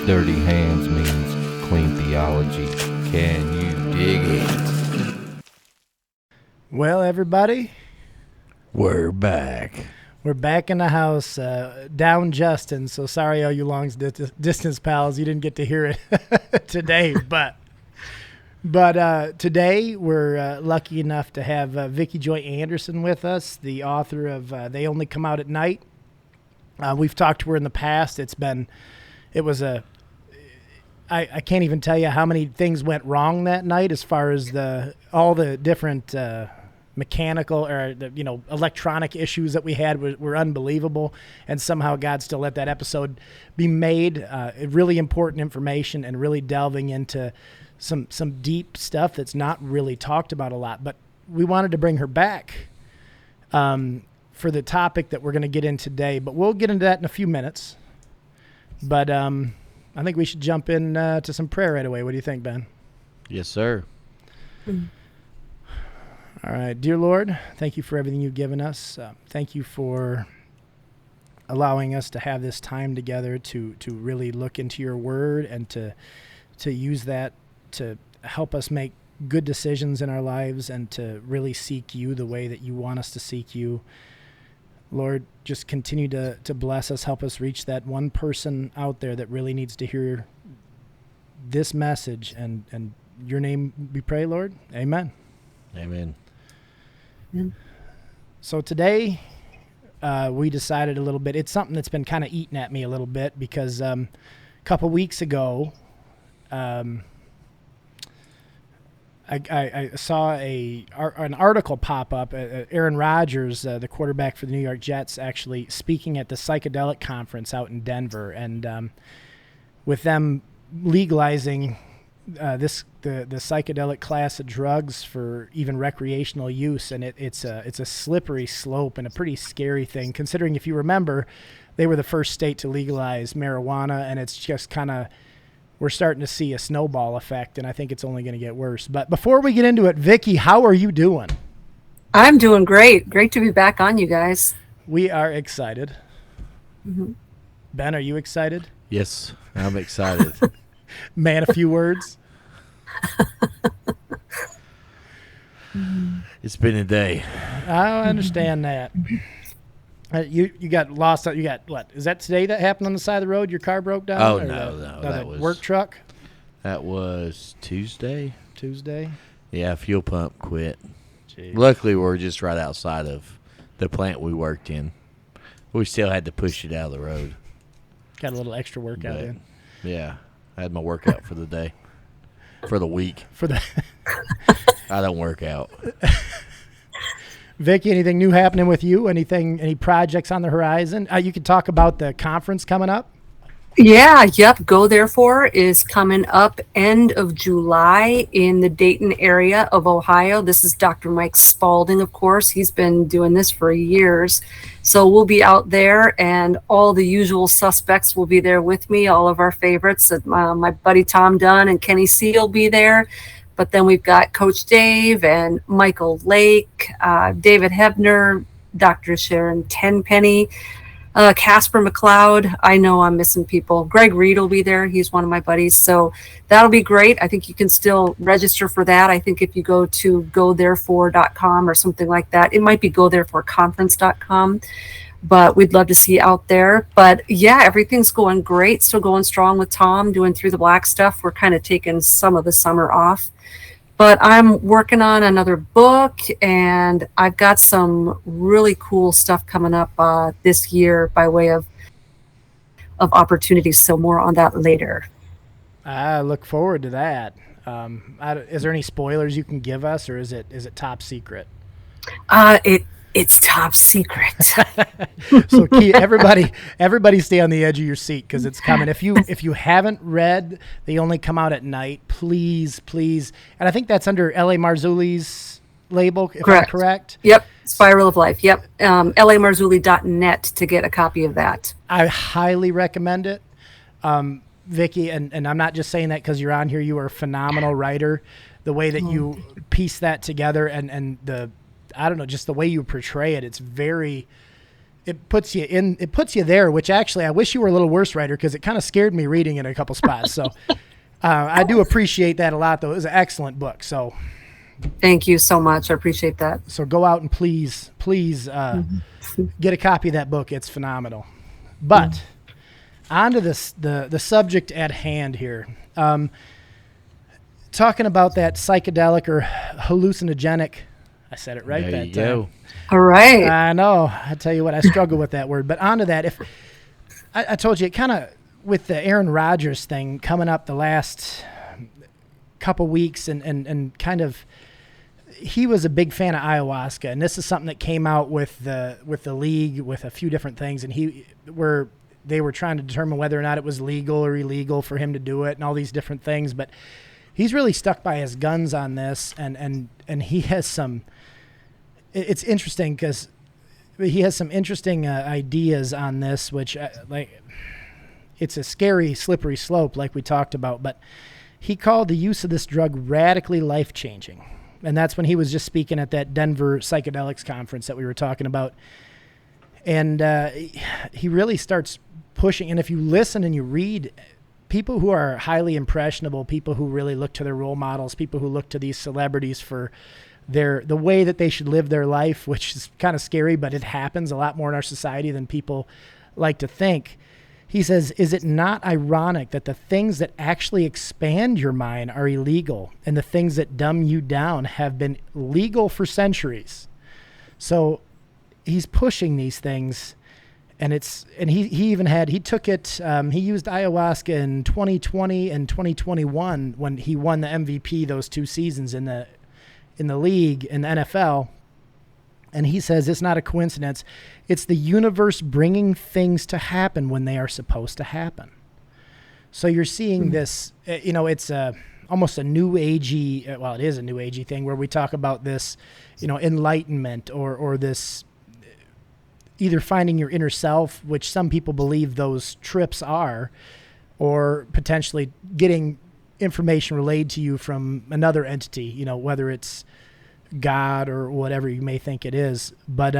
Dirty hands means clean theology. Can you dig it? Well, everybody, We're back. we're back in the house. Down Justin, so sorry all you long distance pals, you didn't get to hear it today. But today we're lucky enough to have Vicki Joy Anderson with us, the author of They Only Come Out at Night. We've talked to her in the past. I can't even tell you how many things went wrong that night as far as all the different mechanical or electronic issues that we had were unbelievable, and somehow God still let that episode be made. Really important information and really delving into some deep stuff that's not really talked about a lot. But we wanted to bring her back for the topic that we're going to get in today. But we'll get into that in a few minutes. But I think we should jump in to some prayer right away. What do you think, Ben? Yes, sir. All right. Dear Lord, thank you for everything you've given us. Thank you for allowing us to have this time together to really look into your word and to use that to help us make good decisions in our lives and to really seek you the way that you want us to seek you. Lord, just continue to bless us, help us reach that one person out there that really needs to hear this message. And in your name we pray, Lord. Amen. Amen. So today we decided a little bit, it's something that's been kind of eating at me a little bit because a couple weeks ago I saw an article pop up. Aaron Rodgers, the quarterback for the New York Jets, actually speaking at the psychedelic conference out in Denver, and with them legalizing the psychedelic class of drugs for even recreational use, and it's a slippery slope and a pretty scary thing. Considering, if you remember, they were the first state to legalize marijuana, and it's just kind of. We're starting to see a snowball effect, and I think it's only going to get worse. But before we get into it, Vicki, how are you doing? I'm doing great. Great to be back on, you guys. We are excited. Mm-hmm. Ben, are you excited? Yes, I'm excited. Man, a few words. It's been a day. I understand that. You got lost. You got what? Is that today that happened on the side of the road? Your car broke down? Oh, no, that was work truck. That was Tuesday. Yeah, fuel pump quit. Jeez. Luckily, we're just right outside of the plant we worked in. We still had to push it out of the road. Got a little extra workout in. Yeah, I had my workout for the day, for the week. I don't work out. Vicki, anything new happening with you? Any projects on the horizon? You could talk about the conference coming up. Yeah, yep. Go Therefore is coming up end of July in the Dayton area of Ohio. This is Dr. Mike Spalding, of course. He's been doing this for years. So we'll be out there, and all the usual suspects will be there with me, all of our favorites. My buddy Tom Dunn and Kenny C will be there. But then we've got Coach Dave and Michael Lake, David Hebner, Dr. Sharon Tenpenny, Casper McLeod. I know I'm missing people. Greg Reed will be there. He's one of my buddies. So that'll be great. I think you can still register for that. I think if you go to gotherefore.com or something like that, it might be gothereforeconference.com. But we'd love to see you out there. But yeah, everything's going great. Still going strong with Tom, doing Through the Black stuff. We're kind of taking some of the summer off. But I'm working on another book, and I've got some really cool stuff coming up this year by way of opportunities. So more on that later. I look forward to that. Is there any spoilers you can give us, or is it top secret? It's top secret. So everybody stay on the edge of your seat because it's coming. If you haven't read They Only Come Out at Night, please. And I think that's under L.A. Marzulli's label, if I'm correct. Yep. Spiral of Life. Yep. lamarzulli.net to get a copy of that. I highly recommend it. Vicki, and I'm not just saying that because you're on here. You are a phenomenal writer. The way that you piece that together and the I don't know, just the way you portray it, it's it puts you there, which actually I wish you were a little worse writer, because it kind of scared me reading in a couple spots. So I do appreciate that a lot, though. It was an excellent book. So thank you so much. I appreciate that. So go out and please get a copy of that book. It's phenomenal. But on to this, the subject at hand here. Talking about that psychedelic or hallucinogenic. I said it right there that you time. go. All right. I know. I tell you what, I struggle with that word. But on to that. If I told you, it kind of, with the Aaron Rodgers thing coming up the last couple weeks, and kind of, he was a big fan of ayahuasca, and this is something that came out with the league with a few different things, and they were trying to determine whether or not it was legal or illegal for him to do it, and all these different things. But he's really stuck by his guns on this, and he has some. It's interesting because he has some interesting ideas on this, which it's a scary, slippery slope, like we talked about. But he called the use of this drug radically life-changing. And that's when he was just speaking at that Denver psychedelics conference that we were talking about. And he really starts pushing. And if you listen and you read, people who are highly impressionable, people who really look to their role models, people who look to these celebrities for the way that they should live their life, which is kind of scary, but it happens a lot more in our society than people like to think. He says, is it not ironic that the things that actually expand your mind are illegal, and the things that dumb you down have been legal for centuries? So he's pushing these things, and he took it, he used ayahuasca in 2020 and 2021 when he won the MVP those 2 seasons in the league, in the NFL. And he says it's not a coincidence. It's the universe bringing things to happen when they are supposed to happen. So you're seeing this, it's almost a new agey, well, it is a new agey thing where we talk about this, enlightenment or this either finding your inner self, which some people believe those trips are, or potentially getting information relayed to you from another entity, whether it's God or whatever you may think it is. But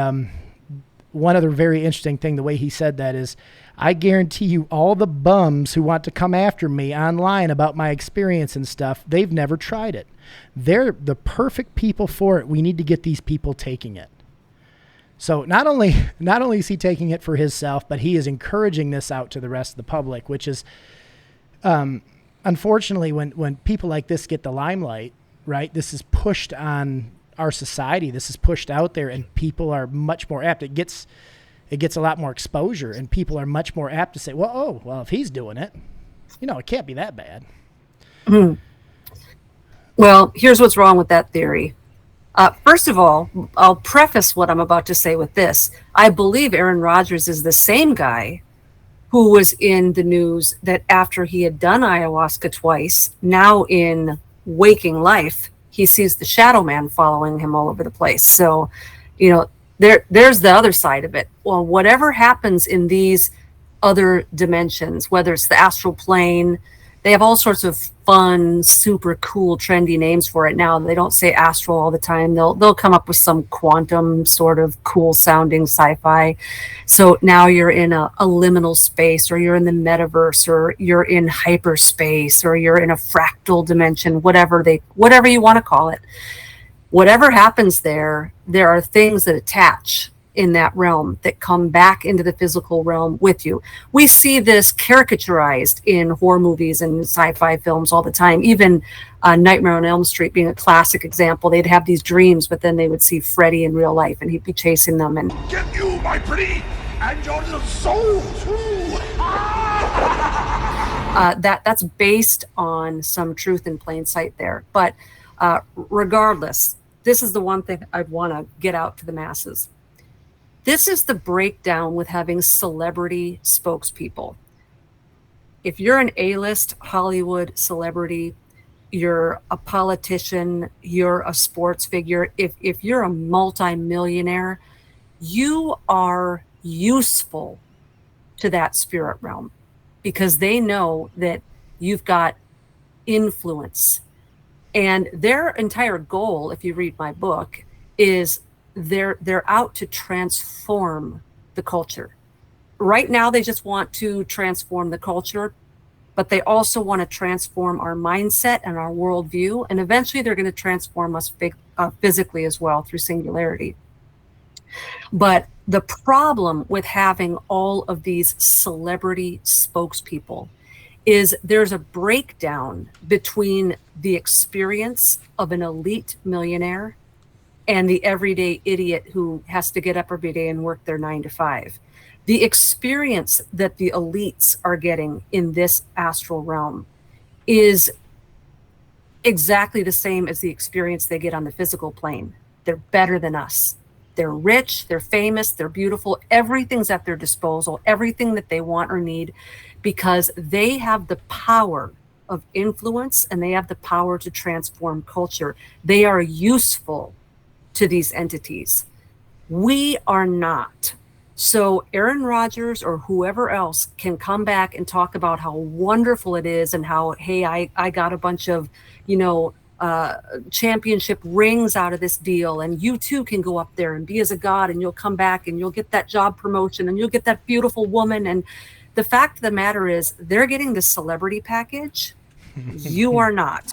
one other very interesting thing, the way he said that is, I guarantee you all the bums who want to come after me online about my experience and stuff, they've never tried it. They're the perfect people for it. We need to get these people taking it. So not only is he taking it for himself, but he is encouraging this out to the rest of the public, which is, unfortunately, when people like this get the limelight, right, this is pushed on our society. This is pushed out there, and people are much more apt. It gets a lot more exposure, and people are much more apt to say, well, if he's doing it, it can't be that bad. Well, here's what's wrong with that theory. First of all, I'll preface what I'm about to say with this. I believe Aaron Rodgers is the same guy who was in the news that after he had done ayahuasca twice, now in waking life, he sees the shadow man following him all over the place. So, there's the other side of it. Well, whatever happens in these other dimensions, whether it's the astral plane, they have all sorts of fun, super cool, trendy names for it now. They don't say astral all the time. They'll come up with some quantum sort of cool sounding sci-fi. So now you're in a liminal space, or you're in the metaverse, or you're in hyperspace, or you're in a fractal dimension, whatever you want to call it. Whatever happens there are things that attach in that realm that come back into the physical realm with you. We see this caricaturized in horror movies and sci-fi films all the time. Even Nightmare on Elm Street being a classic example. They'd have these dreams, but then they would see Freddy in real life, and he'd be chasing them. And get you, my pretty, and your little soul too. That's based on some truth in plain sight there. But regardless, this is the one thing I'd want to get out to the masses. This is the breakdown with having celebrity spokespeople. If you're an A-list Hollywood celebrity, you're a politician, you're a sports figure, if you're a multimillionaire, you are useful to that spirit realm because they know that you've got influence. And their entire goal, if you read my book, is they're out to transform the culture. Right now, they just want to transform the culture, but they also want to transform our mindset and our worldview. And eventually they're going to transform us physically as well through singularity. But the problem with having all of these celebrity spokespeople is there's a breakdown between the experience of an elite millionaire and the everyday idiot who has to get up every day and work their 9 to 5. The experience that the elites are getting in this astral realm is exactly the same as the experience they get on the physical plane. They're better than us. They're rich, they're famous, they're beautiful. Everything's at their disposal, everything that they want or need, because they have the power of influence and they have the power to transform culture. They are useful to these entities. We are not. So Aaron Rodgers or whoever else can come back and talk about how wonderful it is and how, hey, I got a bunch of, championship rings out of this deal, and you too can go up there and be as a god, and you'll come back and you'll get that job promotion and you'll get that beautiful woman. And the fact of the matter is they're getting the celebrity package. You are not.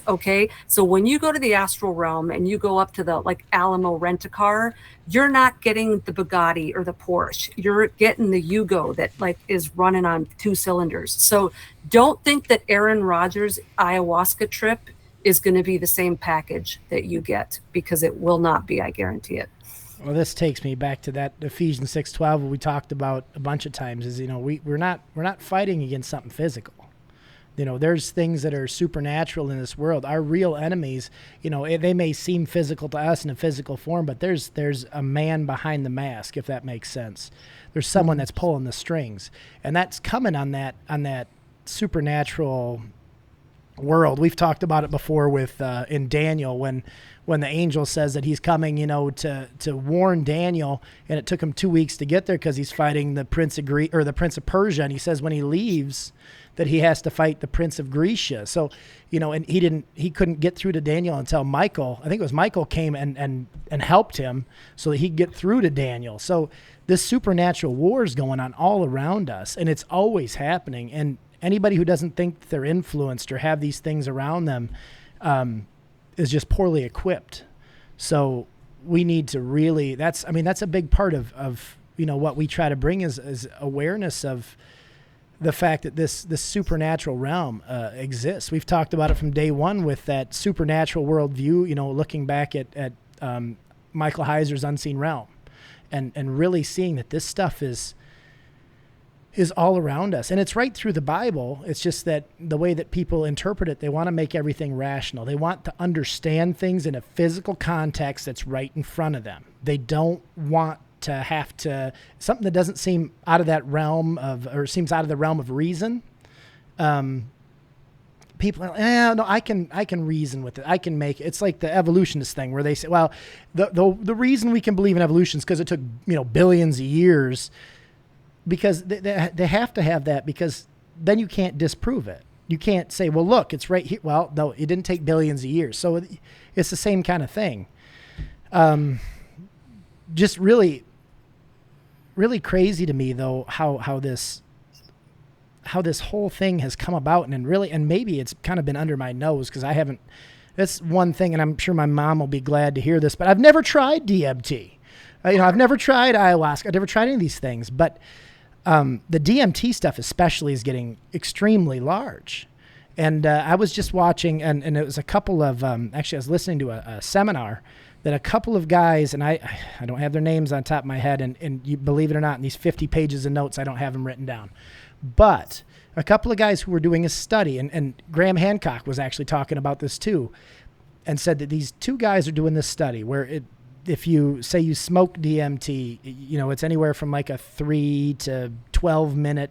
Okay, so when you go to the astral realm and you go up to the like Alamo Rent-A-Car, you're not getting the Bugatti or the Porsche. You're getting the Yugo that like is running on 2 cylinders. So don't think that Aaron Rodgers' ayahuasca trip is going to be the same package that you get, because it will not be. I guarantee it. Well, this takes me back to that Ephesians 6:12 we talked about a bunch of times. Is we're not fighting against something physical. There's things that are supernatural in this world. Our real enemies, they may seem physical to us in a physical form, but there's a man behind the mask, if that makes sense. There's someone that's pulling the strings, and that's coming on that supernatural world. We've talked about it before with in Daniel when the angel says that he's coming, to warn Daniel, and it took him 2 weeks to get there because he's fighting the prince of the prince of Persia, and he says when he leaves that he has to fight the prince of Grecia. So, and he couldn't get through to Daniel until Michael, I think it was Michael, came and helped him so that he'd get through to Daniel. So this supernatural war is going on all around us, and it's always happening. And anybody who doesn't think they're influenced or have these things around them is just poorly equipped. So we need to really, that's a big part of what we try to bring is awareness of the fact that this supernatural realm exists. We've talked about it from day one with that supernatural worldview, looking back at Michael Heiser's Unseen Realm and really seeing that this stuff is all around us. And it's right through the Bible. It's just that the way that people interpret it, they want to make everything rational. They want to understand things in a physical context that's right in front of them. They don't want to have to, something that doesn't seem out of that realm of, or seems out of the realm of reason. People are, no, I can reason with it. I can make it. It's like the evolutionist thing where they say, well, the reason we can believe in evolution is because it took, billions of years, because they have to have that, because then you can't disprove it. You can't say, well, look, it's right here. Well, no, it didn't take billions of years. So it's the same kind of thing. Just really, really crazy to me though, how this whole thing has come about, and maybe it's kind of been under my nose because I haven't, that's one thing, and I'm sure my mom will be glad to hear this, but I've never tried DMT. I've never tried ayahuasca. I've never tried any of these things, but the DMT stuff especially is getting extremely large. And I was just watching, and it was a couple of, actually I was listening to a seminar that a couple of guys, and I don't have their names on top of my head, and you believe it or not, in these 50 pages of notes, I don't have them written down. But a couple of guys who were doing a study, and Graham Hancock was actually talking about this too, and said that these two guys are doing this study where if you say you smoke DMT, it's anywhere from like a 3 to 12 minute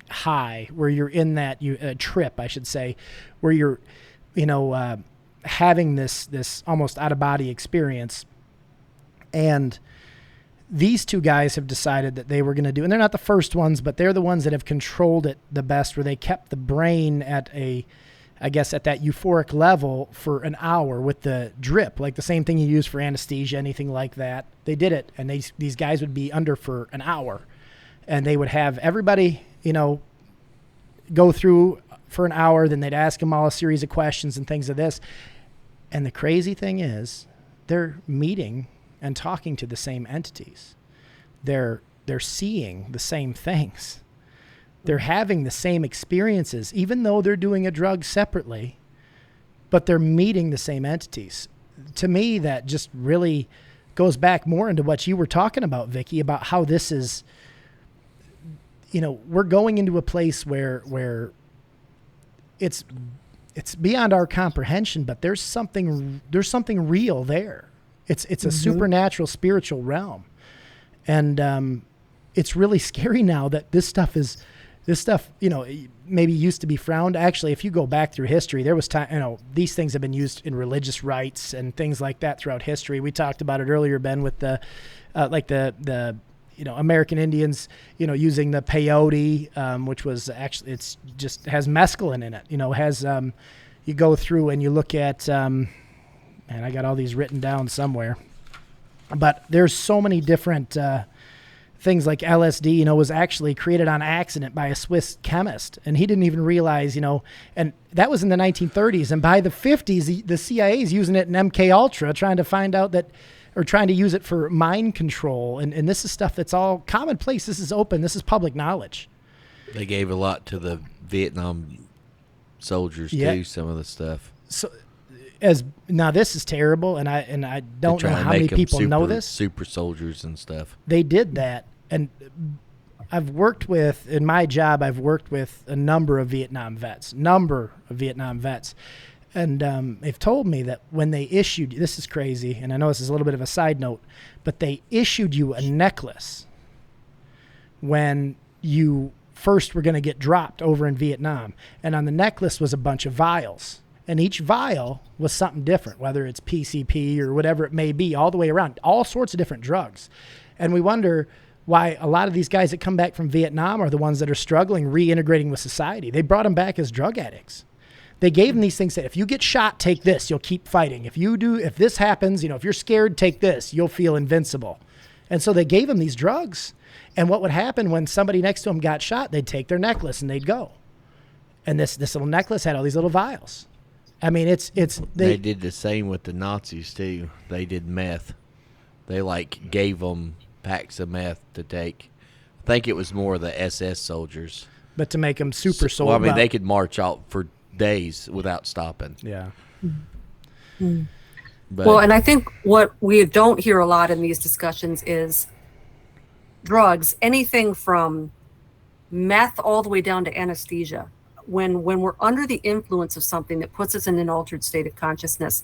high where you're in that trip, I should say, where you're, having this almost out of body experience. And these two guys have decided that they were going to do, and they're not the first ones, but they're the ones that have controlled it the best, where they kept the brain at I guess, at that euphoric level for an hour with the drip, like the same thing you use for anesthesia, anything like that. They did it, and these guys would be under for an hour, and they would have everybody, go through for an hour. Then they'd ask them all a series of questions and things of this. And the crazy thing is, they're meeting and talking to the same entities. They're seeing the same things. They're having the same experiences, even though they're doing a drug separately, but they're meeting the same entities. To me, that just really goes back more into what you were talking about, Vicki, about how this is, we're going into a place where it's beyond our comprehension, but there's something real there. It's a supernatural, spiritual realm. And it's really scary now that this stuff, maybe used to be frowned. Actually, if you go back through history, there was time, these things have been used in religious rites and things like that throughout history. We talked about it earlier, Ben, with the American Indians, using the peyote, which was actually, it's just has mescaline in it, you go through and you look at, and I got all these written down somewhere, but there's so many different, things like LSD, was actually created on accident by a Swiss chemist. And he didn't even realize, and that was in the 1930s. And by the 50s, the CIA is using it in MK Ultra, trying to find out or trying to use it for mind control. And this is stuff that's all commonplace. This is open. This is public knowledge. They gave a lot to the Vietnam soldiers too, some of the stuff. So now this is terrible, and I don't know how many people know this. Super soldiers and stuff. They did that, and in my job, I've worked with a number of Vietnam vets, and they've told me that when they issued, this is crazy, and I know this is a little bit of a side note, but they issued you a necklace when you first were going to get dropped over in Vietnam, and on the necklace was a bunch of vials. And each vial was something different, whether it's PCP or whatever it may be, all the way around, all sorts of different drugs. And we wonder why a lot of these guys that come back from Vietnam are the ones that are struggling reintegrating with society. They brought them back as drug addicts. They gave them these things that if you get shot, take this, you'll keep fighting. If this happens, if you're scared, take this, you'll feel invincible. And so they gave them these drugs. And what would happen when somebody next to them got shot, they'd take their necklace and they'd go. And this little necklace had all these little vials. I mean, they did the same with the Nazis too. They did meth. They gave them packs of meth to take. I think it was more the SS soldiers. But to make them super soldiers. Well, I mean, they could march out for days without stopping. Yeah. Mm-hmm. Well, and I think what we don't hear a lot in these discussions is drugs, anything from meth all the way down to anesthesia. When we're under the influence of something that puts us in an altered state of consciousness,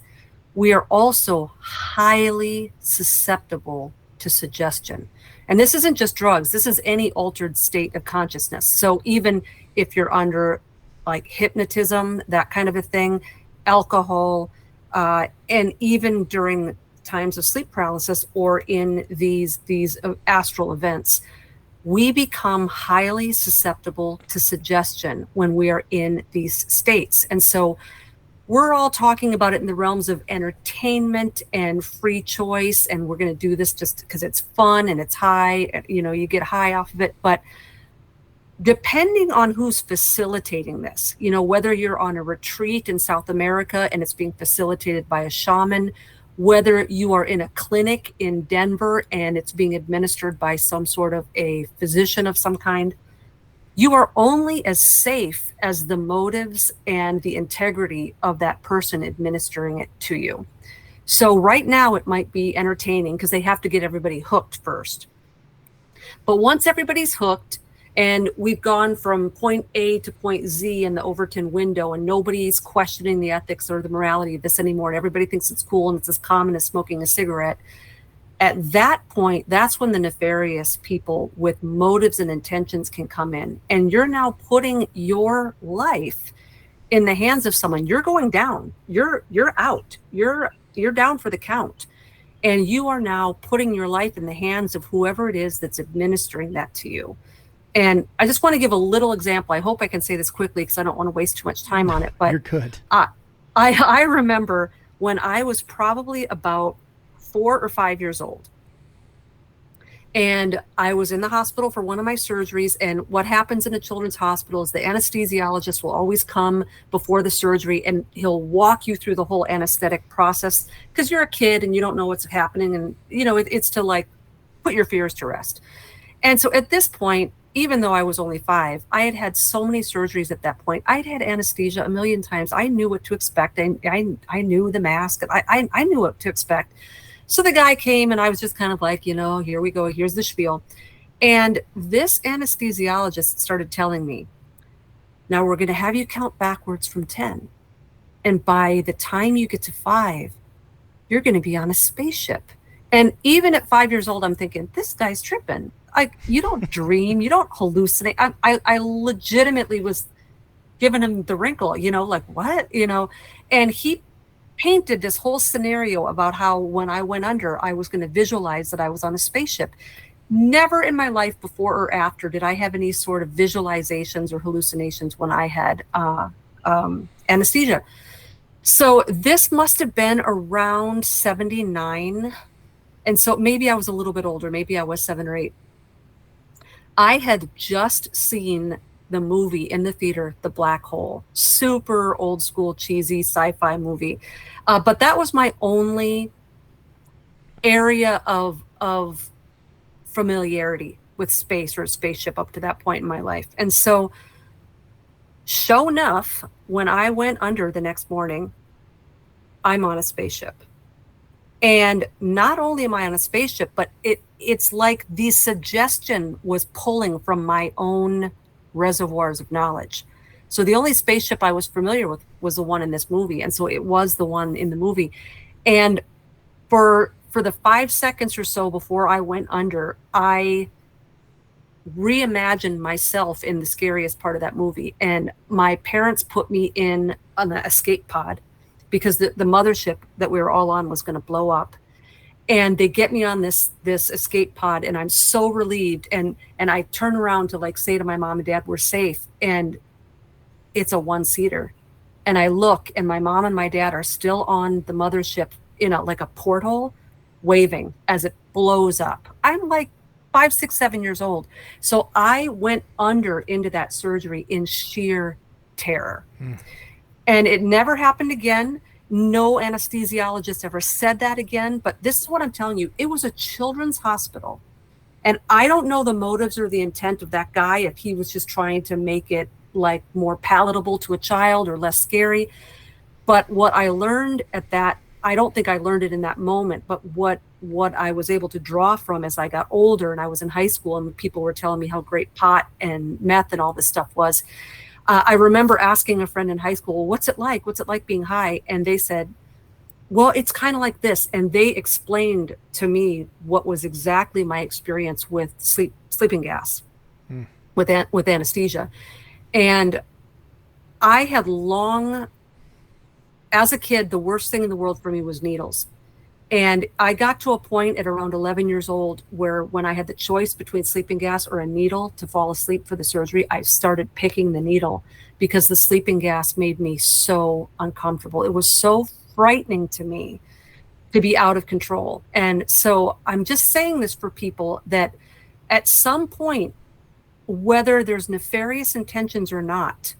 we are also highly susceptible to suggestion. And this isn't just drugs. This is any altered state of consciousness. So even if you're under hypnotism, that kind of a thing, alcohol, and even during times of sleep paralysis or in these astral events, we become highly susceptible to suggestion when we are in these states. And so we're all talking about it in the realms of entertainment and free choice. And we're going to do this just because it's fun and it's high, you get high off of it. But depending on who's facilitating this, whether you're on a retreat in South America and it's being facilitated by a shaman, whether you are in a clinic in Denver and it's being administered by some sort of a physician of some kind, you are only as safe as the motives and the integrity of that person administering it to you. So right now it might be entertaining because they have to get everybody hooked first. But once everybody's hooked, and we've gone from point A to point Z in the Overton window, and nobody's questioning the ethics or the morality of this anymore. And everybody thinks it's cool and it's as common as smoking a cigarette. At that point, that's when the nefarious people with motives and intentions can come in. And you're now putting your life in the hands of someone. You're going down. You're out. You're down for the count. And you are now putting your life in the hands of whoever it is that's administering that to you. And I just want to give a little example. I hope I can say this quickly because I don't want to waste too much time on it. But You're good. I remember when I was probably about 4 or 5 years old. And I was in the hospital for one of my surgeries. And what happens in a children's hospital is the anesthesiologist will always come before the surgery and he'll walk you through the whole anesthetic process because you're a kid and you don't know what's happening. And, you know, it's to like put your fears to rest. And so at this point, even though I was only 5, I had had so many surgeries at that point. I'd had anesthesia a million times. I knew what to expect. I knew the mask. I knew what to expect. So the guy came and I was just kind of like, you know, here we go. Here's the spiel. And this anesthesiologist started telling me, now we're going to have you count backwards from 10. And by the time you get to 5, you're going to be on a spaceship. And even at 5 years old, I'm thinking, this guy's tripping. Like, you don't dream, you don't hallucinate. I legitimately was giving him the wrinkle, you know, like, what, you know? And he painted this whole scenario about how when I went under, I was going to visualize that I was on a spaceship. Never in my life before or after did I have any sort of visualizations or hallucinations when I had anesthesia. So this must have been around 79. And so maybe I was a little bit older. Maybe I was 7 or 8. I had just seen the movie in the theater, The Black Hole. Super old school, cheesy sci-fi movie. But that was my only area of familiarity with space or a spaceship up to that point in my life. And so, sure enough, when I went under the next morning, I'm on a spaceship. And not only am I on a spaceship, but it's like the suggestion was pulling from my own reservoirs of knowledge. So the only spaceship I was familiar with was the one in this movie. And so it was the one in the movie. And for the 5 seconds or so before I went under, I reimagined myself in the scariest part of that movie. And my parents put me in an escape pod because the mothership that we were all on was going to blow up. And they get me on this escape pod, and I'm so relieved. And I turn around to like say to my mom and dad, we're safe. And it's a 1-seater. And I look, and my mom and my dad are still on the mothership in like a porthole, waving as it blows up. I'm like 5, 6, 7 years old. So I went under into that surgery in sheer terror. And it never happened again. No anesthesiologist ever said that again. But this is what I'm telling you. It was a children's hospital. And I don't know the motives or the intent of that guy, if he was just trying to make it like more palatable to a child or less scary. But what I learned at that, I don't think I learned it in that moment, but what I was able to draw from as I got older and I was in high school and people were telling me how great pot and meth and all this stuff was. I remember asking a friend in high school, what's it like? What's it like being high? And they said, well, it's kind of like this. And they explained to me what was exactly my experience with sleeping gas, with anesthesia. And I had long, as a kid, the worst thing in the world for me was needles. And I got to a point at around 11 years old where when I had the choice between sleeping gas or a needle to fall asleep for the surgery, I started picking the needle because the sleeping gas made me so uncomfortable. It was so frightening to me to be out of control. And so I'm just saying this for people that at some point, whether there's nefarious intentions or not,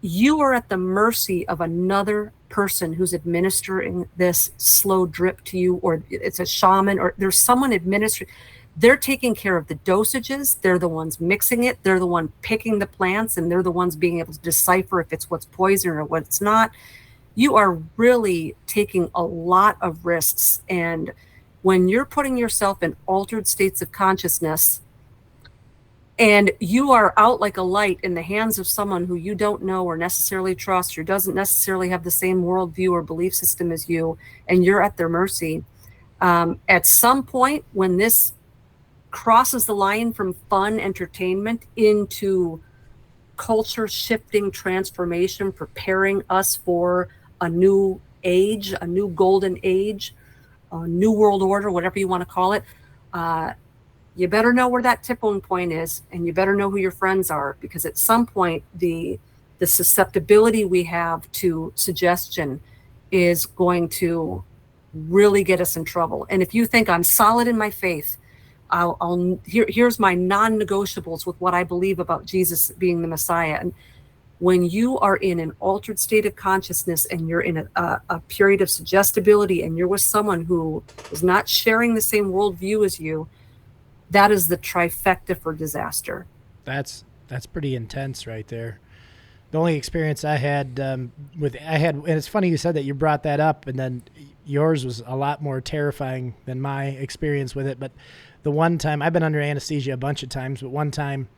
you are at the mercy of another person who's administering this slow drip to you, or it's a shaman, or there's someone administering. They're taking care of the dosages. They're the ones mixing it. They're the one picking the plants, and they're the ones being able to decipher if it's what's poison or what's not. You are really taking a lot of risks. And when you're putting yourself in altered states of consciousness, and you are out like a light in the hands of someone who you don't know or necessarily trust, or doesn't necessarily have the same worldview or belief system as you, and you're at their mercy. At some point, when this crosses the line from fun entertainment into culture shifting transformation, preparing us for a new age, a new golden age, a new world order, whatever you want to call it, you better know where that tipping point is, and you better know who your friends are, because at some point the susceptibility we have to suggestion is going to really get us in trouble. And if you think I'm solid in my faith, here's my non-negotiables with what I believe about Jesus being the Messiah. And when you are in an altered state of consciousness and you're in a period of suggestibility and you're with someone who is not sharing the same worldview as you, that is the trifecta for disaster. That's pretty intense right there. The only experience I had and it's funny you said that, you brought that up, and then yours was a lot more terrifying than my experience with it. But the one time, I've been under anesthesia a bunch of times, but one time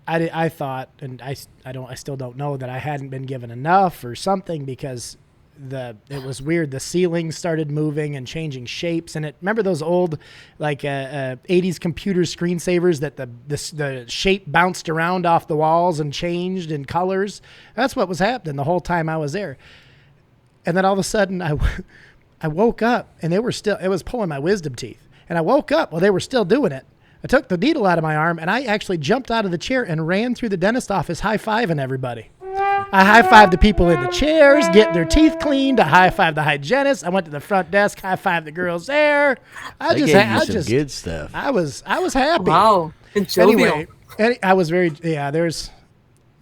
I thought, and I still don't know, that I hadn't been given enough or something, because it was weird. The ceiling started moving and changing shapes, and remember those old 80s computer screensavers that the shape bounced around off the walls and changed in colors? That's what was happening the whole time I was there. And then all of a sudden I woke up, and it was pulling my wisdom teeth, and I woke up while they were still doing it. I took the needle out of my arm, and I actually jumped out of the chair and ran through the dentist office high-fiving everybody. I high-fived the people in the chairs, getting their teeth cleaned. I high-fived the hygienist. I went to the front desk, high-fived the girls there. They gave you some good stuff. I was happy. Wow. Anyway, I was very,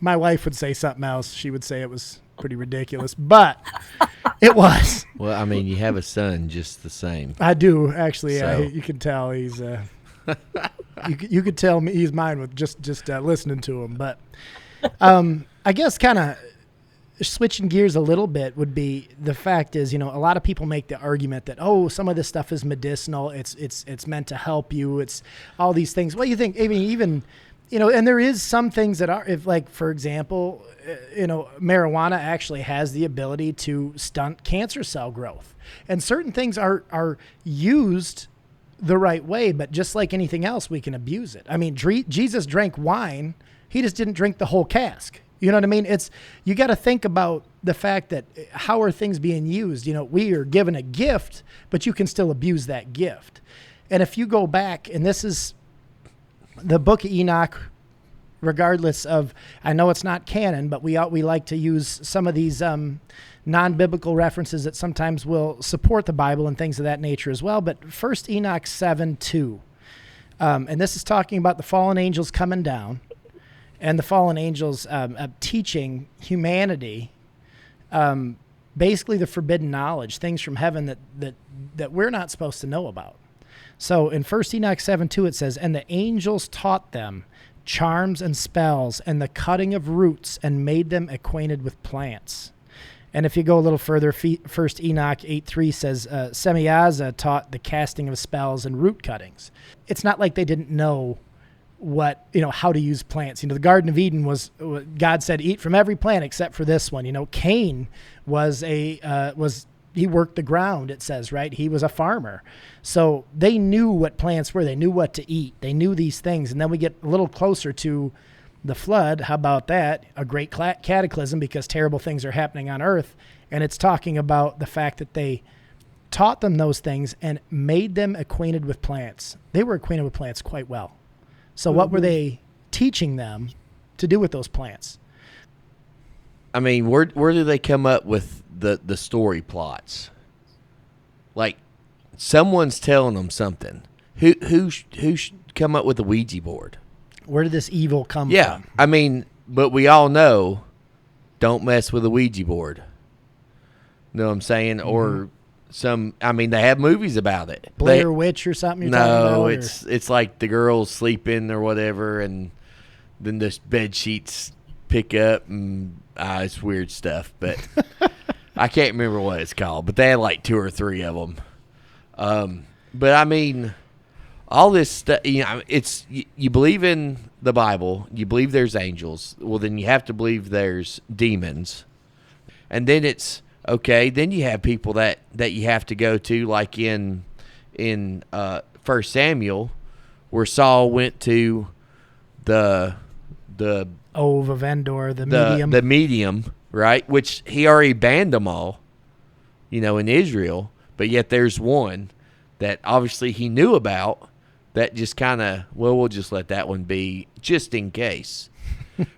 my wife would say something else. She would say it was pretty ridiculous, but it was. Well, I mean, you have a son just the same. I do, actually. So. You can tell he's you could tell me he's mine with just listening to him. But I guess kind of switching gears a little bit would be, the fact is, a lot of people make the argument that, some of this stuff is medicinal. It's meant to help you. It's all these things. What do you think? I mean, even, and there is some things that are, if, like, for example, marijuana actually has the ability to stunt cancer cell growth, and certain things are used the right way, but just like anything else, we can abuse it. I mean, Jesus drank wine. He just didn't drink the whole cask. You know what I mean? You got to think about the fact that, how are things being used? We are given a gift, but you can still abuse that gift. And if you go back, and this is the book of Enoch, regardless of, I know it's not canon, but we like to use some of these non-biblical references that sometimes will support the Bible and things of that nature as well. But 1 Enoch 7:2, and this is talking about the fallen angels coming down, and the fallen angels teaching humanity basically the forbidden knowledge, things from heaven that we're not supposed to know about. So in 1 Enoch 7:2 it says, "And the angels taught them charms and spells and the cutting of roots, and made them acquainted with plants." And if you go a little further, 1 Enoch 8:3 says, "Semyaza taught the casting of spells and root cuttings." It's not like they didn't know how to use plants. The Garden of Eden was, God said, eat from every plant except for this one. Cain he worked the ground, it says, right? He was a farmer. So they knew what plants were. They knew what to eat. They knew these things. And then we get a little closer to the flood. How about that? A great cataclysm, because terrible things are happening on earth. And it's talking about the fact that they taught them those things and made them acquainted with plants. They were acquainted with plants quite well. So what were they teaching them to do with those plants? I mean, where do they come up with the story plots? Like, someone's telling them something. Who come up with the Ouija board? Where did this evil come from? Yeah, I mean, but we all know, don't mess with a Ouija board. Know what I'm saying? Mm-hmm. Or they have movies about it. Blair Witch or something? No, it's like the girl's sleeping or whatever, and then the bed sheets pick up, and it's weird stuff. But I can't remember what it's called. But they had like 2 or 3 of them. But I mean, all this stuff. It's you believe in the Bible. You believe there's angels. Well, then you have to believe there's demons, and then it's. Okay, then you have people that you have to go to, like in 1 Samuel, where Saul went to the Ove of Endor, the medium, right? Which he already banned them all, in Israel. But yet there's one that obviously he knew about, that just kind of, well, we'll just let that one be just in case,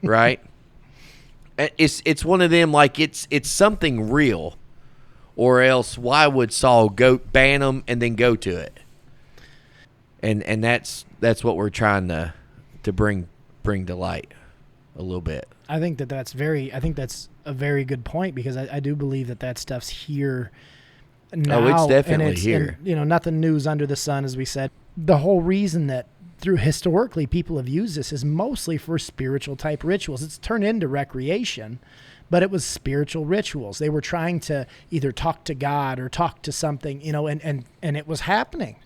right? It's one of them, like it's something real, or else why would Saul go ban them and then go to it? And that's what we're trying to bring to light a little bit. I think that's a very good point, because I do believe that stuff's here now. Oh, it's definitely here. And, nothing new's under the sun, as we said. The whole reason that through historically people have used this is mostly for spiritual type rituals. It's turned into recreation, but it was spiritual rituals. They were trying to either talk to God or talk to something, and it was happening.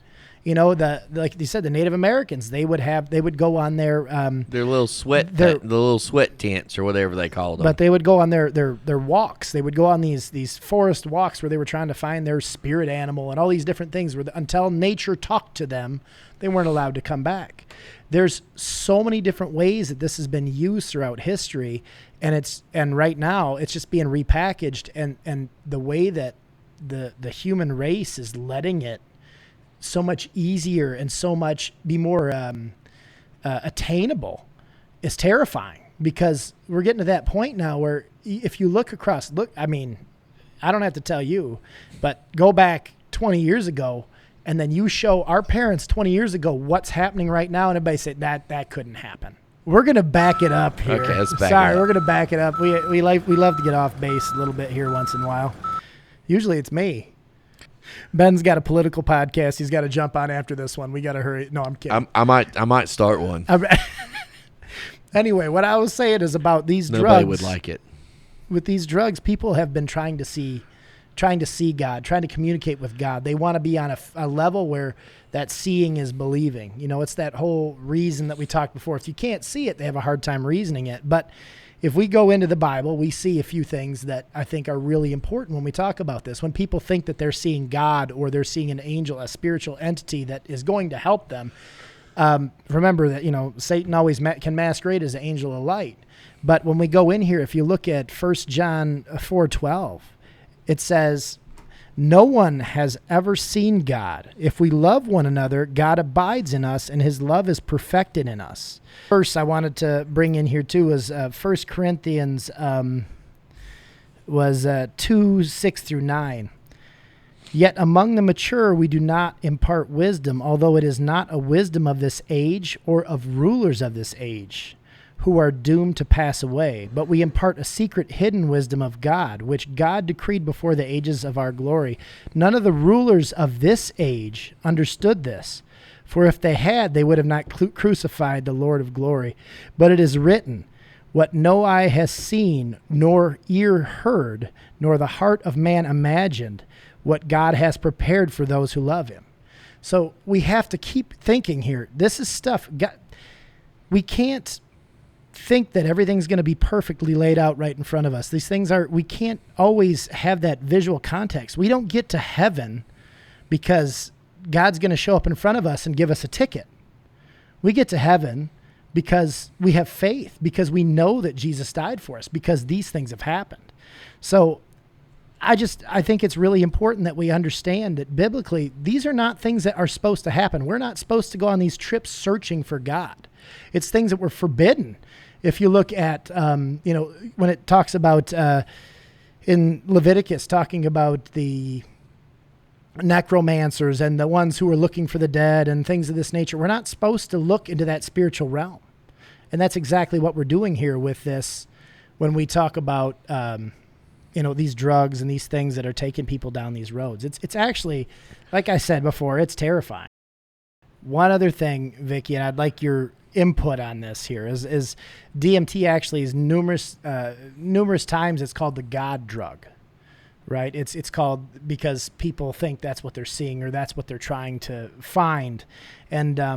Like you said, the Native Americans, they would go on their little the little sweat tents or whatever they called them. But they would go on their walks. They would go on these forest walks where they were trying to find their spirit animal and all these different things. Until nature talked to them, they weren't allowed to come back. There's so many different ways that this has been used throughout history, and right now it's just being repackaged. And the way that the human race is letting it so much easier and so much be more attainable is terrifying, because we're getting to that point now where if you look, I mean, I don't have to tell you, but go back 20 years ago and then you show our parents 20 years ago what's happening right now, and everybody said that couldn't happen. We're going to back it up here. Okay, let's back Sorry, it up. we're going to back it up. We love to get off base a little bit here once in a while. Usually it's me. Ben's got a political podcast. He's got to jump on after this one. We got to hurry. No, I'm kidding. I might start one. Anyway, what I was saying is about these drugs. Nobody would like it. With these drugs, people have been trying to see God, trying to communicate with God. They want to be on a level where that seeing is believing. It's that whole reason that we talked before. If you can't see it, they have a hard time reasoning it. But if we go into the Bible, we see a few things that I think are really important when we talk about this. When people think that they're seeing God or they're seeing an angel, a spiritual entity that is going to help them, remember that, Satan always can masquerade as an angel of light. But when we go in here, if you look at 1 John 4:12, it says, "No one has ever seen God. If we love one another, God abides in us, and his love is perfected in us." Verse I wanted to bring in here too was 1 Corinthians 2:6-9. "Yet among the mature we do not impart wisdom, although it is not a wisdom of this age or of rulers of this age, who are doomed to pass away. But we impart a secret hidden wisdom of God, which God decreed before the ages of our glory. None of the rulers of this age understood this. For if they had, they would have not crucified the Lord of glory. But it is written, what no eye has seen, nor ear heard, nor the heart of man imagined, what God has prepared for those who love him." So we have to keep thinking here. This is stuff. We can't think that everything's going to be perfectly laid out right in front of us. These things we can't always have that visual context. We don't get to heaven because God's going to show up in front of us and give us a ticket. We get to heaven because we have faith, because we know that Jesus died for us, because these things have happened. So I think it's really important that we understand that biblically, these are not things that are supposed to happen. We're not supposed to go on these trips searching for God. It's things that were forbidden. If you look at, when it talks about in Leviticus, talking about the necromancers and the ones who are looking for the dead and things of this nature, we're not supposed to look into that spiritual realm. And that's exactly what we're doing here with this when we talk about, these drugs and these things that are taking people down these roads. It's actually, like I said before, it's terrifying. One other thing, Vicki, and I'd like your input on this here, is DMT actually is numerous times it's called the God drug, right? It's called because people think that's what they're seeing or that's what they're trying to find. And I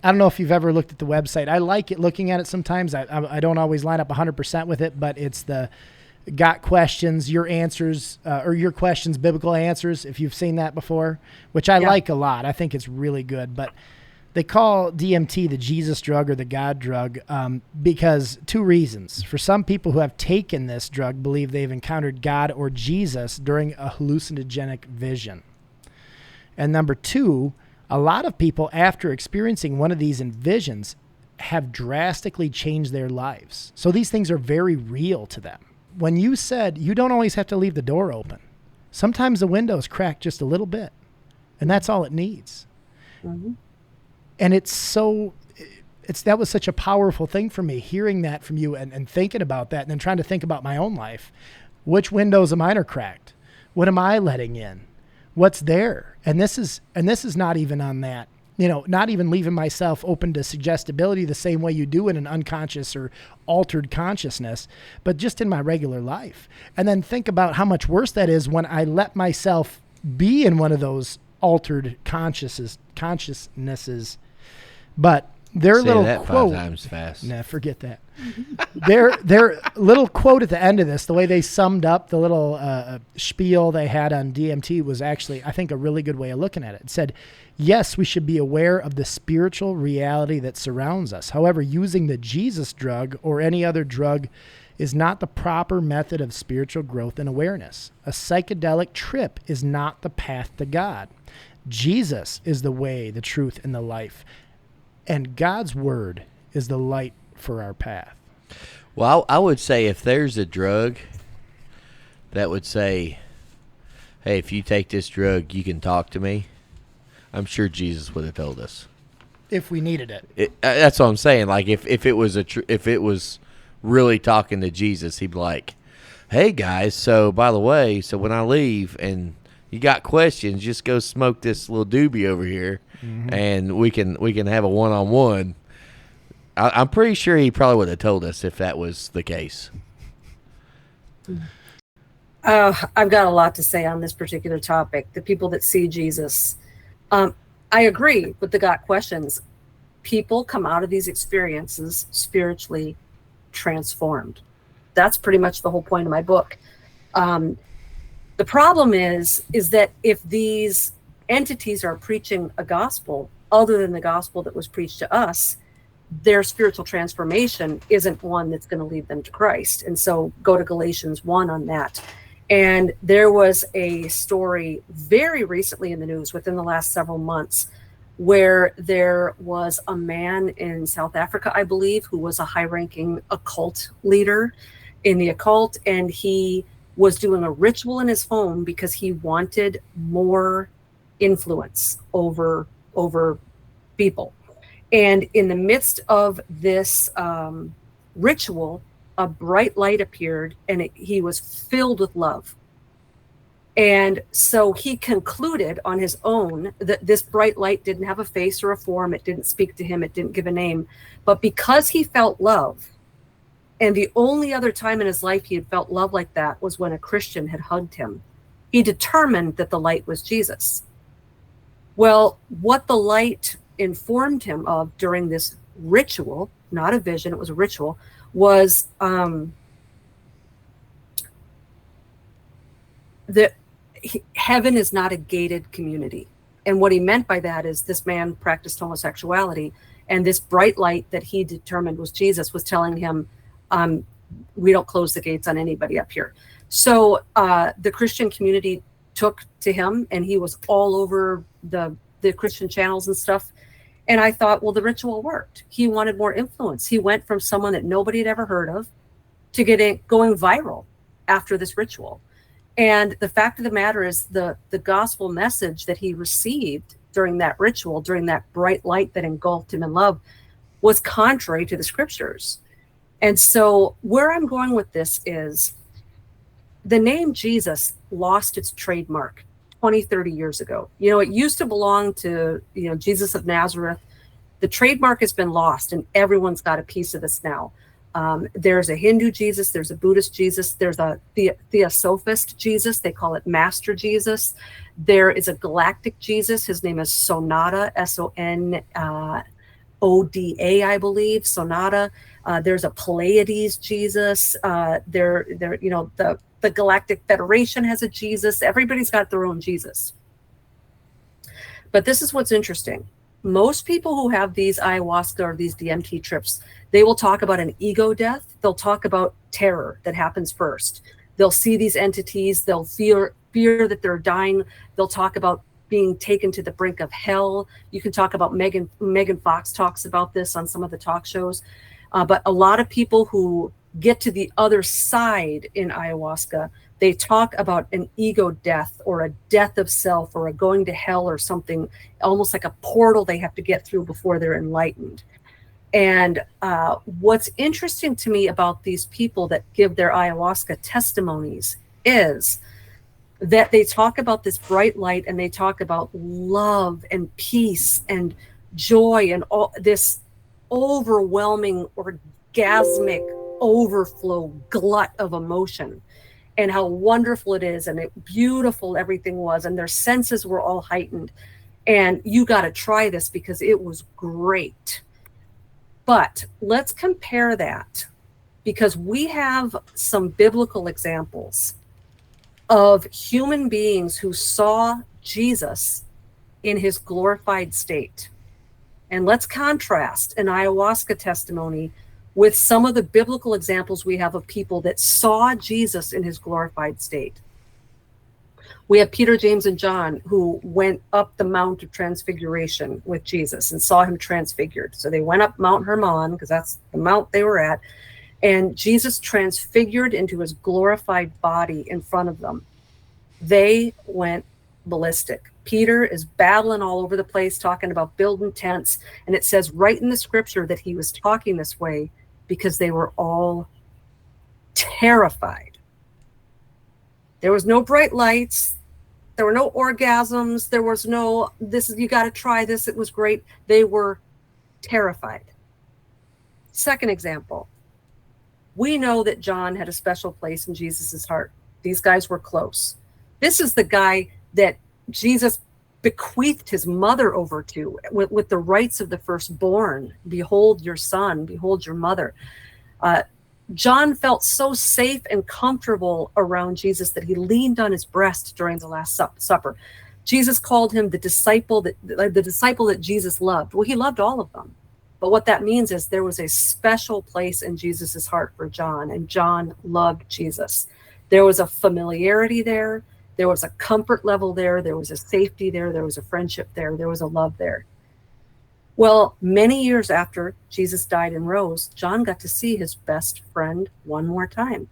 don't know if you've ever looked at the website. I like it, looking at it sometimes. I don't always line up 100% with it, but it's the got questions, your answers, or your questions, biblical answers, if you've seen that before, which I like a lot. I think it's really good. But they call DMT the Jesus drug or the God drug because two reasons. For some people who have taken this drug believe they've encountered God or Jesus during a hallucinogenic vision. And number two, A lot of people, after experiencing one of these visions, have drastically changed their lives. So these things are very real to them. When you said you don't always have to leave the door open, sometimes the window's cracked just a little bit, and that's all it needs. Mm-hmm. And that was such a powerful thing for me, hearing that from you and thinking about that, and then trying to think about my own life. Which windows of mine are cracked? What am I letting in? What's there? And this is not even on that, not even leaving myself open to suggestibility the same way you do in an unconscious or altered consciousness, but just in my regular life. And then think about how much worse that is when I let myself be in one of those altered consciousnesses. But their little that quote, 5 times fast. Nah, forget that. Their little quote at the end of this, the way they summed up the little spiel they had on DMT was actually, I think, a really good way of looking at it. It said, yes, we should be aware of the spiritual reality that surrounds us. However, using the Jesus drug or any other drug is not the proper method of spiritual growth and awareness. A psychedelic trip is not the path to God. Jesus is the way, the truth, and the life. And God's word is the light for our path. Well, I would say if there's a drug that would say, hey, if you take this drug, you can talk to me, I'm sure Jesus would have told us. If we needed it. That's what I'm saying. Like, if it was if it was really talking to Jesus, he'd be like, hey, guys, so by the way, so when I leave and you got questions, just go smoke this little doobie over here, and we can have a one-on-one. I'm pretty sure he probably would have told us if that was the case. I've got a lot to say on this particular topic. The people that see Jesus. I agree with the got questions. People come out of these experiences spiritually transformed. That's pretty much the whole point of my book. The problem is that if these entities are preaching a gospel other than the gospel that was preached to us, their spiritual transformation isn't one that's going to lead them to Christ. And so go to Galatians 1 on that. And there was a story very recently in the news within the last several months where there was a man in South Africa, I believe, who was a high-ranking occult leader in the occult, and he was doing a ritual in his home because he wanted more influence over people. And in the midst of this ritual, a bright light appeared, and he was filled with love. And so he concluded on his own that this bright light didn't have a face or a form. It didn't speak to him. It didn't give a name. But because he felt love, and the only other time in his life he had felt love like that was when a Christian had hugged him, he determined that the light was Jesus. Well, what the light informed him of during this ritual, not a vision, it was a ritual, was that heaven is not a gated community. And what he meant by that is this man practiced homosexuality, and this bright light that he determined was Jesus was telling him, we don't close the gates on anybody up here. So the Christian community took to him, and he was all over the Christian channels and stuff. And I thought, well, the ritual worked. He wanted more influence. He went from someone that nobody had ever heard of to going viral after this ritual. And the fact of the matter is the gospel message that he received during that ritual, during that bright light that engulfed him in love, was contrary to the scriptures. And so where I'm going with this is the name Jesus lost its trademark 20, 30 years ago. You know, it used to belong to, Jesus of Nazareth. The trademark has been lost, and everyone's got a piece of this now. There's a Hindu Jesus, there's a Buddhist Jesus, there's a Theosophist Jesus, they call it Master Jesus. There is a galactic Jesus, his name is Sonata, Sonoda, I believe, Sonata. There's a Pleiades Jesus. The Galactic Federation has a Jesus. Everybody's got their own Jesus. But this is what's interesting. Most people who have these ayahuasca or these DMT trips, they will talk about an ego death. They'll talk about terror that happens first. They'll see these entities. They'll fear that they're dying. They'll talk about being taken to the brink of hell. You can talk about Megan Fox talks about this on some of the talk shows. But a lot of people who get to the other side in ayahuasca, they talk about an ego death or a death of self or a going to hell or something, almost like a portal they have to get through before they're enlightened. And what's interesting to me about these people that give their ayahuasca testimonies is that they talk about this bright light and they talk about love and peace and joy and all this overwhelming, orgasmic overflow glut of emotion, and how wonderful it is and beautiful everything was, and their senses were all heightened. And you got to try this because it was great. But let's compare that, because we have some biblical examples of human beings who saw Jesus in his glorified state. And let's contrast an ayahuasca testimony with some of the biblical examples we have of people that saw Jesus in his glorified state. We have Peter, James, and John who went up the Mount of Transfiguration with Jesus and saw him transfigured. So they went up Mount Hermon, because that's the mount they were at, and Jesus transfigured into his glorified body in front of them. They went ballistic. Peter is babbling all over the place, talking about building tents. And it says right in the scripture that he was talking this way because they were all terrified. There was no bright lights. There were no orgasms. There was no, this is, you got to try this. It was great. They were terrified. Second example. We know that John had a special place in Jesus's heart. These guys were close. This is the guy that Jesus bequeathed his mother over to with the rights of the firstborn. Behold your son, behold your mother. John felt so safe and comfortable around Jesus that he leaned on his breast during the Last Supper. Jesus called him the disciple that Jesus loved. Well, he loved all of them. But what that means is there was a special place in Jesus's heart for John, and John loved Jesus. There was a familiarity there. There was a comfort level there. There was a safety there. There was a friendship there. There was a love there. Well, many years after Jesus died and rose, John got to see his best friend one more time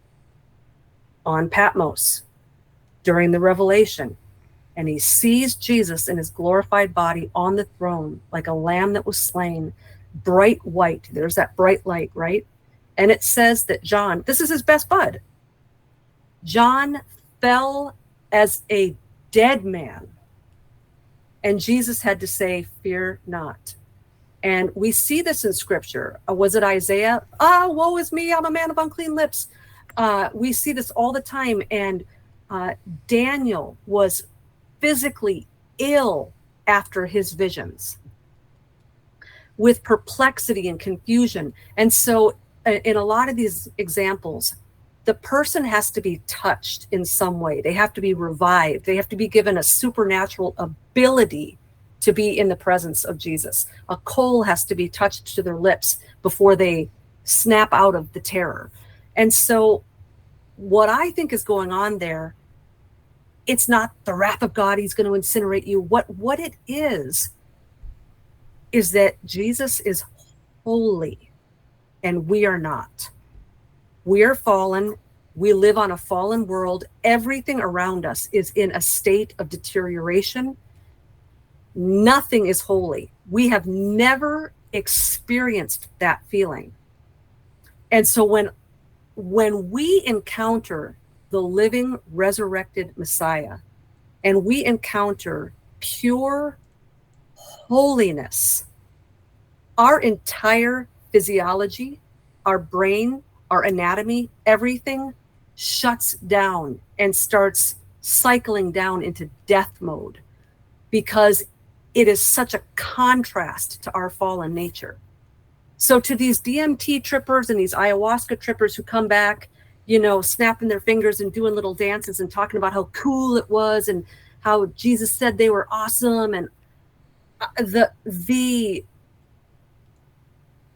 on Patmos during the Revelation. And he sees Jesus in his glorified body on the throne, like a lamb that was slain, bright white. There's that bright light, right? And it says that John, this is his best bud, John fell as a dead man. And Jesus had to say, fear not. And we see this in scripture. Was it Isaiah? Woe is me, I'm a man of unclean lips. We see this all the time. And Daniel was physically ill after his visions with perplexity and confusion. And so in a lot of these examples, the person has to be touched in some way. They have to be revived. They have to be given a supernatural ability to be in the presence of Jesus. A coal has to be touched to their lips before they snap out of the terror. And so what I think is going on there, it's not the wrath of God, he's going to incinerate you. What it is that Jesus is holy and we are not. We are fallen. We live on a fallen world. Everything around us is in a state of deterioration. Nothing is holy. We have never experienced that feeling. And so when we encounter the living, resurrected Messiah, and we encounter pure holiness, our entire physiology, our brain, our anatomy, everything shuts down and starts cycling down into death mode, because it is such a contrast to our fallen nature. So to these DMT trippers and these ayahuasca trippers who come back, snapping their fingers and doing little dances and talking about how cool it was and how Jesus said they were awesome, and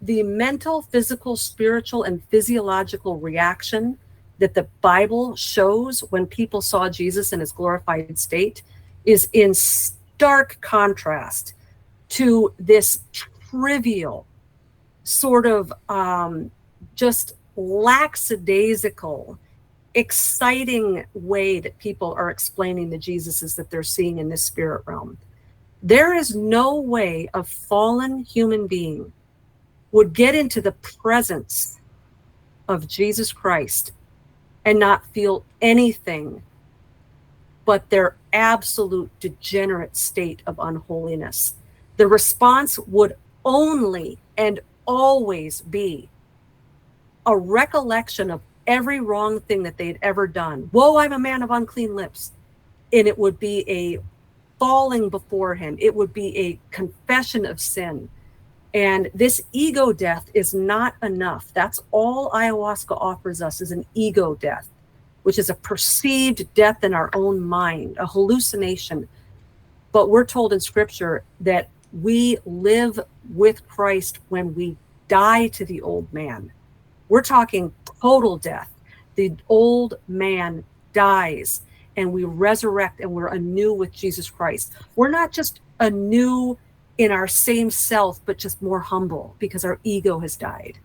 the mental, physical, spiritual, and physiological reaction that the Bible shows when people saw Jesus in his glorified state is in stark contrast to this trivial sort of just lackadaisical, exciting way that people are explaining the Jesuses that they're seeing in this spirit realm. There is no way a fallen human being would get into the presence of Jesus Christ and not feel anything but their absolute degenerate state of unholiness. The response would only and always be a recollection of every wrong thing that they'd ever done. Whoa, I'm a man of unclean lips. And it would be a falling before him. It would be a confession of sin. And this ego death is not enough. That's all ayahuasca offers us, is an ego death, which is a perceived death in our own mind, a hallucination. But we're told in scripture that we live with Christ when we die to the old man. We're talking total death. The old man dies and we resurrect and we're anew with Jesus Christ. We're not just anew in our same self, but just more humble because our ego has died.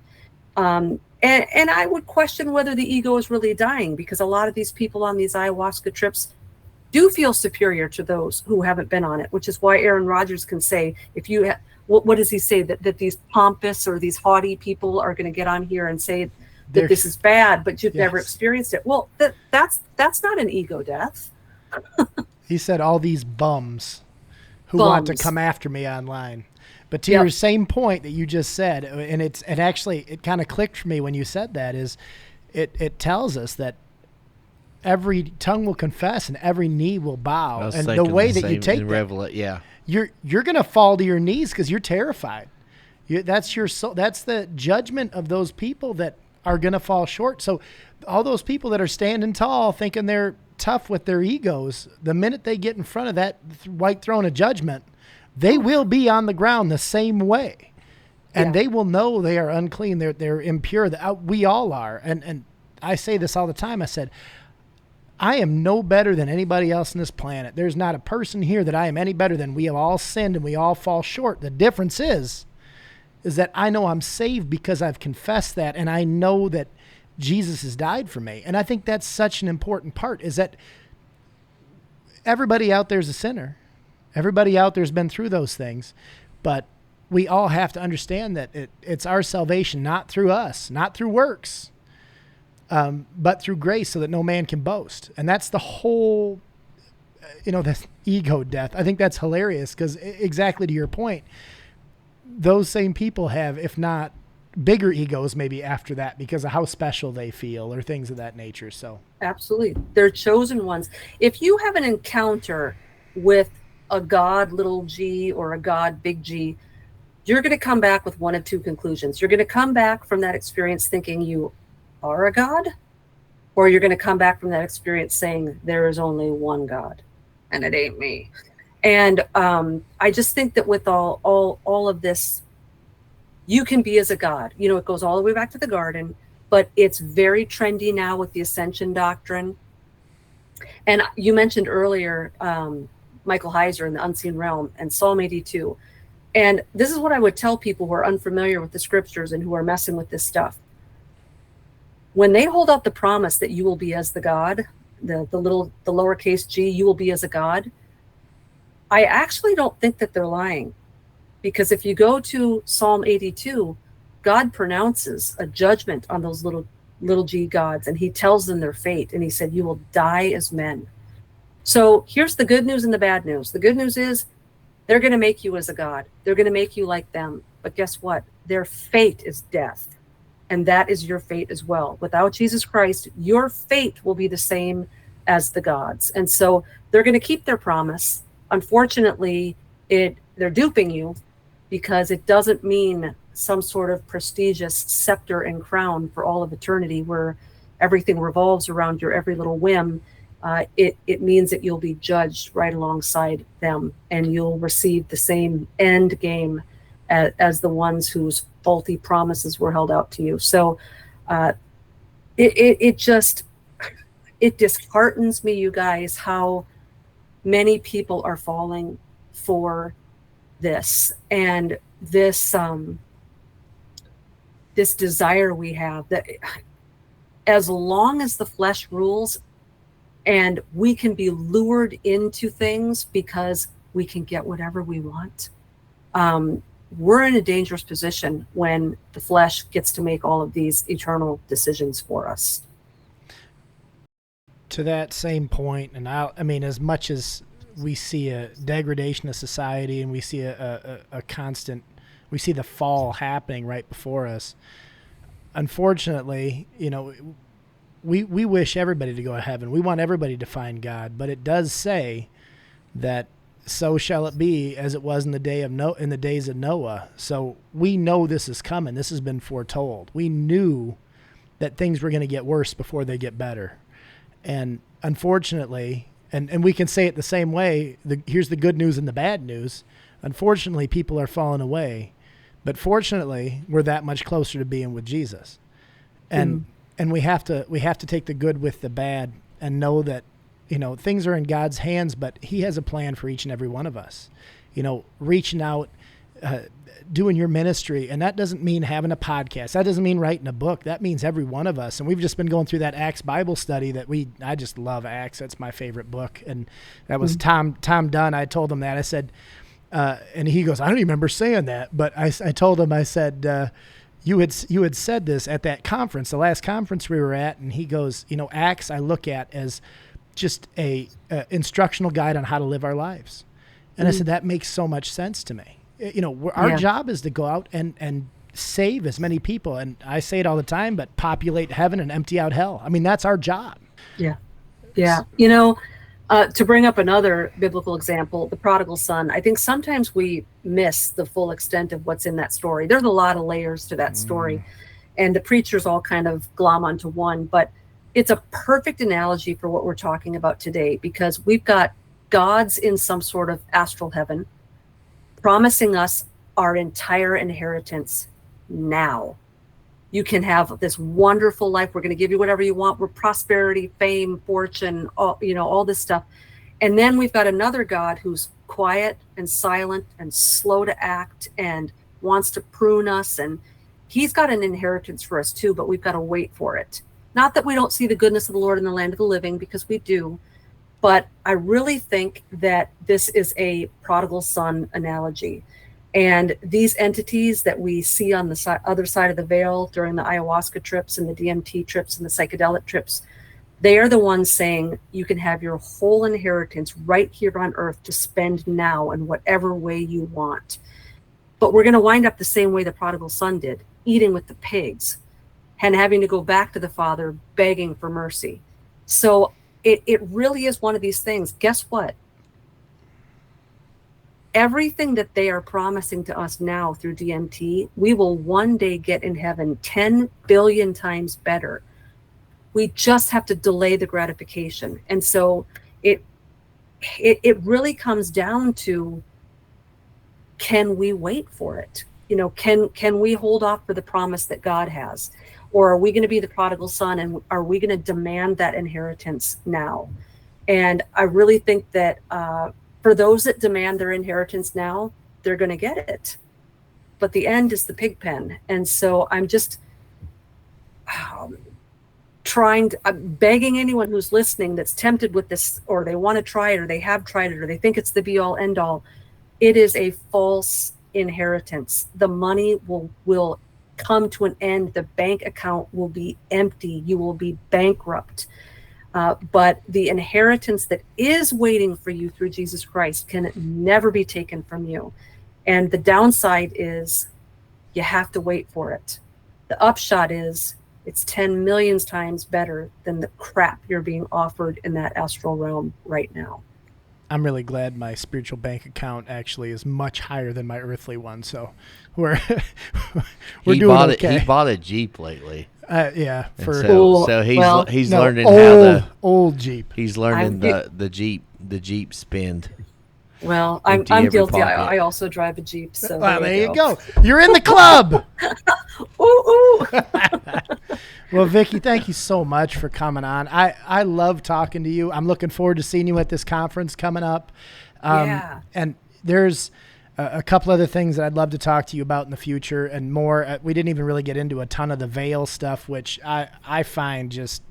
And I would question whether the ego is really dying, because a lot of these people on these ayahuasca trips do feel superior to those who haven't been on it, which is why Aaron Rodgers can say, if you what does he say, that these pompous or these haughty people are going to get on here and say that this is bad, but you've never experienced it. Well, that's not an ego death. He said all these bums who want to come after me online. But to your same point that you just said, and it kind of clicked for me when you said that, is it tells us that every tongue will confess and every knee will bow. And the way that you take that, you're going to fall to your knees because you're terrified. That's your soul. That's the judgment of those people that are going to fall short. So all those people that are standing tall thinking they're tough with their egos, the minute they get in front of that white throne of judgment, they will be on the ground the same way. And they will know they are unclean. They're impure. We all are. And I say this all the time. I said, I am no better than anybody else on this planet. There's not a person here that I am any better than. We have all sinned and we all fall short. The difference is that I know I'm saved because I've confessed that, and I know that Jesus has died for me. And I think that's such an important part, is that everybody out there is a sinner. Everybody out there has been through those things, but we all have to understand that it's our salvation, not through us, not through works, but through grace, so that no man can boast. And that's the whole, this ego death. I think that's hilarious because exactly to your point, those same people have, if not bigger egos maybe after that, because of how special they feel or things of that nature. So absolutely, they're chosen ones. If you have an encounter with a God little g or a God big G, you're going to come back with one of two conclusions. You're going to come back from that experience thinking you are a God, or you're going to come back from that experience saying there is only one God and it ain't me. And I just think that with all of this, you can be as a God. It goes all the way back to the garden, but it's very trendy now with the ascension doctrine. And you mentioned earlier Michael Heiser in the Unseen Realm and Psalm 82. And this is what I would tell people who are unfamiliar with the scriptures and who are messing with this stuff. When they hold out the promise that you will be as the God, the lowercase g, you will be as a God, I actually don't think that they're lying. Because if you go to Psalm 82, God pronounces a judgment on those little g gods, and he tells them their fate. And he said, you will die as men. So here's the good news and the bad news. The good news is they're going to make you as a God. They're going to make you like them. But guess what? Their fate is death. And that is your fate as well. Without Jesus Christ, your fate will be the same as the gods. And so they're going to keep their promise. Unfortunately, they're duping you, because it doesn't mean some sort of prestigious scepter and crown for all of eternity where everything revolves around your every little whim. It means that you'll be judged right alongside them, and you'll receive the same end game as the ones whose faulty promises were held out to you. So it disheartens me, you guys, how many people are falling for this, and this this desire we have that as long as the flesh rules and we can be lured into things because we can get whatever we want, we're in a dangerous position when the flesh gets to make all of these eternal decisions for us. To that same point, and I mean, as much as we see a degradation of society and we see a constant, we see the fall happening right before us, unfortunately, you know, we wish everybody to go to heaven. We want everybody to find God, but it does say that so shall it be as it was in the days of Noah. So we know this is coming. This has been foretold. We knew that things were going to get worse before they get better. And unfortunately, and we can say it the same way, here's the good news and the bad news. Unfortunately, people are falling away. But fortunately, we're that much closer to being with Jesus. And we have to take the good with the bad and know that, you know, things are in God's hands, but he has a plan for each and every one of us. You know, reaching out, doing your ministry. And that doesn't mean having a podcast. That doesn't mean writing a book. That means every one of us. And we've just been going through that Acts Bible study I just love Acts. That's my favorite book. And that was Tom Dunn. I told him that. I said, and he goes, I don't even remember saying that. But I told him, I said, you had said this at that conference, the last conference we were at. And he goes, you know, Acts I look at as just a instructional guide on how to live our lives. And I said, that makes so much sense to me. You know, our job is to go out and save as many people. And I say it all the time, but populate heaven and empty out hell. I mean, that's our job. Yeah. Yeah. You know, to bring up another biblical example, the prodigal son, I think sometimes we miss the full extent of what's in that story. There's a lot of layers to that story, and the preachers all kind of glom onto one, but it's a perfect analogy for what we're talking about today, because we've got gods in some sort of astral heaven promising us our entire inheritance now. You can have this wonderful life. We're going to give you whatever you want. We're prosperity, fame, fortune, all this stuff. And then we've got another God who's quiet and silent and slow to act and wants to prune us. And he's got an inheritance for us too, but we've got to wait for it. Not that we don't see the goodness of the Lord in the land of the living, because we do. But I really think that this is a prodigal son analogy. And these entities that we see on the other side of the veil during the ayahuasca trips and the DMT trips and the psychedelic trips, they are the ones saying you can have your whole inheritance right here on earth to spend now in whatever way you want. But we're going to wind up the same way the prodigal son did, eating with the pigs and having to go back to the Father begging for mercy. So it really is one of these things. Guess what? Everything that they are promising to us now through DMT, we will one day get in heaven 10 billion times better. We just have to delay the gratification. And so it really comes down to, can we wait for it? You know, can we hold off for the promise that God has? Or are we going to be the prodigal son, and are we going to demand that inheritance now? And I really think that for those that demand their inheritance now, they're going to get it. But the end is the pig pen. And so I'm just I'm begging anyone who's listening that's tempted with this, or they want to try it, or they have tried it, or they think it's the be all end all. It is a false inheritance. The money will come to an end. The bank account will be empty. You will be bankrupt. But the inheritance that is waiting for you through Jesus Christ can never be taken from you. And the downside is you have to wait for it. The upshot is it's 10 million times better than the crap you're being offered in that astral realm right now. I'm really glad my spiritual bank account actually is much higher than my earthly one. So we're doing okay. He bought a Jeep lately. Yeah. So he's learning how the old Jeep. He's learning the Jeep spend. Well, I'm guilty. I also drive a Jeep. So there you go. You're in the club. Ooh. Well, Vicki, thank you so much for coming on. I love talking to you. I'm looking forward to seeing you at this conference coming up. Yeah. And there's a couple other things that I'd love to talk to you about in the future and more. We didn't even really get into a ton of the veil stuff, which I find just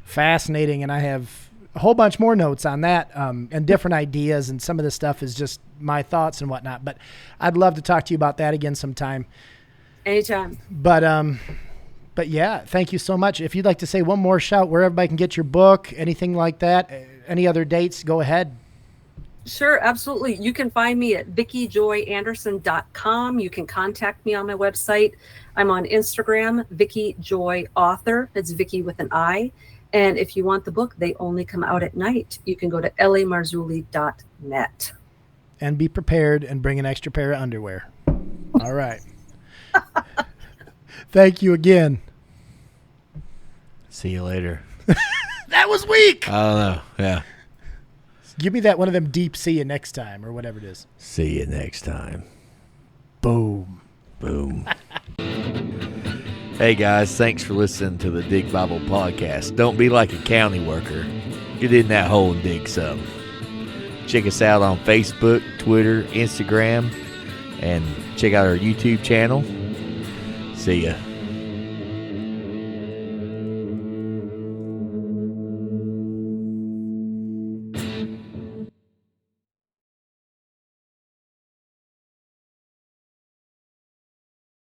fascinating, and I have a whole bunch more notes on that and different ideas, and some of the stuff is just my thoughts and whatnot. But I'd love to talk to you about that again sometime. Anytime. But yeah, thank you so much. If you'd like to say one more shout where everybody can get your book, anything like that, any other dates, go ahead. Sure, absolutely. You can find me at VickiJoyAnderson.com. You can contact me on my website. I'm on Instagram, Vicki Joy Author. It's Vicki with an I. And if you want the book, they only come out at night. You can go to lamarzulli.net. And be prepared and bring an extra pair of underwear. All right. Thank you again. See you later. That was weak. I don't know. Yeah. Give me that one of them deep see you next time or whatever it is. See you next time. Boom. Boom. Hey guys, thanks for listening to the Dig Bible Podcast. Don't be like a county worker. Get in that hole and dig some. Check us out on Facebook, Twitter, Instagram, and check out our YouTube channel. See ya.